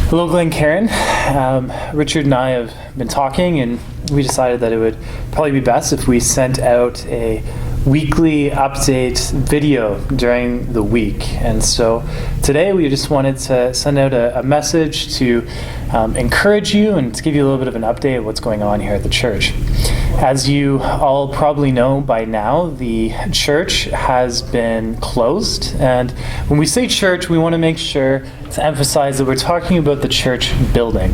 Hello, Glenn, Karen. Richard and I have been talking, and we decided that it would probably be best if we sent out a weekly update video during the week. And so today we just wanted to send out a message to encourage you and to give you a little bit of an update of what's going on here at the church. As you all probably know by now, the church has been closed. And when we say church, we want to make sure to emphasize that we're talking about the church building.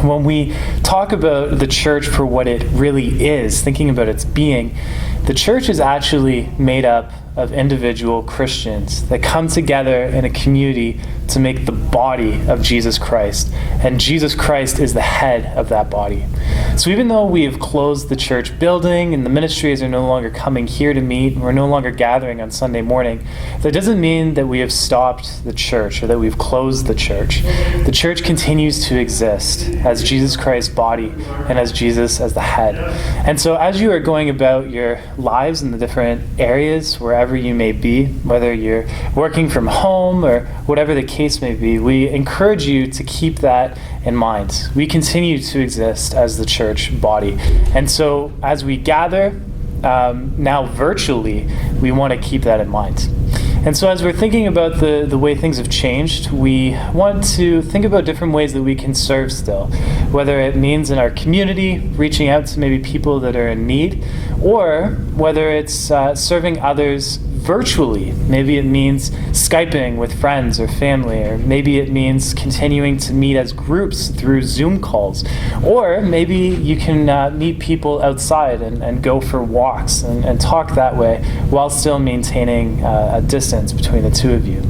When we talk about the church for what it really is, thinking about its being, the church is actually made up of individual Christians that come together in a community to make the body of Jesus Christ. And Jesus Christ is the head of that body. So even though we have closed the church building and the ministries are no longer coming here to meet, and we're no longer gathering on Sunday morning, that doesn't mean that we have stopped the church or that we've closed the church. The church continues to exist as Jesus Christ's body and as Jesus as the head. And so as you are going about your lives in the different areas, wherever you may be, whether you're working from home or whatever the case may be, we encourage you to keep that in mind. We continue to exist as the church body. And so as we gather now virtually, we want to keep that in mind. And so as we're thinking about the way things have changed, we want to think about different ways that we can serve still, whether it means in our community, reaching out to maybe people that are in need, or whether it's serving others virtually. Maybe it means Skyping with friends or family, or maybe it means continuing to meet as groups through Zoom calls, or maybe you can meet people outside and go for walks and talk that way while still maintaining a distance between the two of you.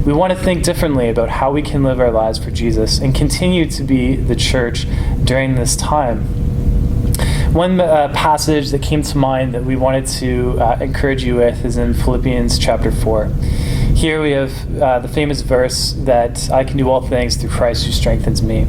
We want to think differently about how we can live our lives for Jesus and continue to be the church during this time. One passage that came to mind that we wanted to encourage you with is in Philippians chapter 4. Here we have the famous verse that I can do all things through Christ who strengthens me.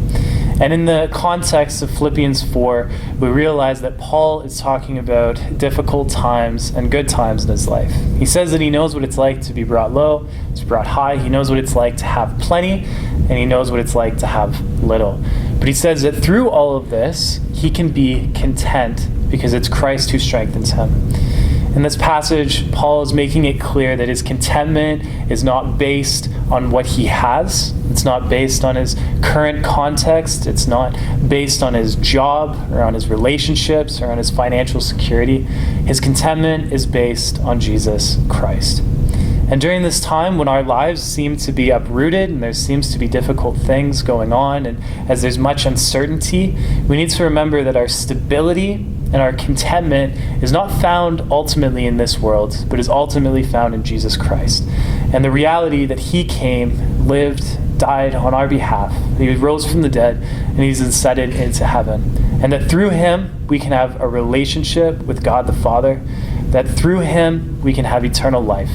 And in the context of Philippians 4, we realize that Paul is talking about difficult times and good times in his life. He says that he knows what it's like to be brought low, to be brought high. He knows what it's like to have plenty, and he knows what it's like to have little. But he says that through all of this, he can be content because it's Christ who strengthens him. In this passage, Paul is making it clear that his contentment is not based on what he has. It's not based on his current context. It's not based on his job or on his relationships or on his financial security. His contentment is based on Jesus Christ. And during this time when our lives seem to be uprooted and there seems to be difficult things going on, and as there's much uncertainty, we need to remember that our stability and our contentment is not found ultimately in this world, but is ultimately found in Jesus Christ. And the reality that he came, lived, died on our behalf, he rose from the dead, and he's ascended into heaven. And that through him, we can have a relationship with God the Father, that through him, we can have eternal life.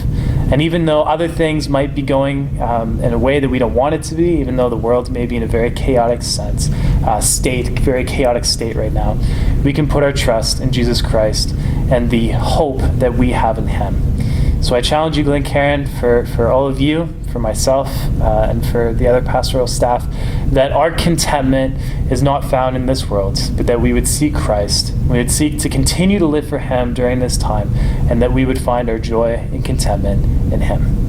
And even though other things might be going in a way that we don't want it to be, even though the world may be in a very chaotic very chaotic state right now, we can put our trust in Jesus Christ and the hope that we have in him. So I challenge you, Glenn, Karen, for all of you, for myself, and for the other pastoral staff, that our contentment is not found in this world, but that we would seek Christ. We would seek to continue to live for him during this time, and that we would find our joy and contentment in him.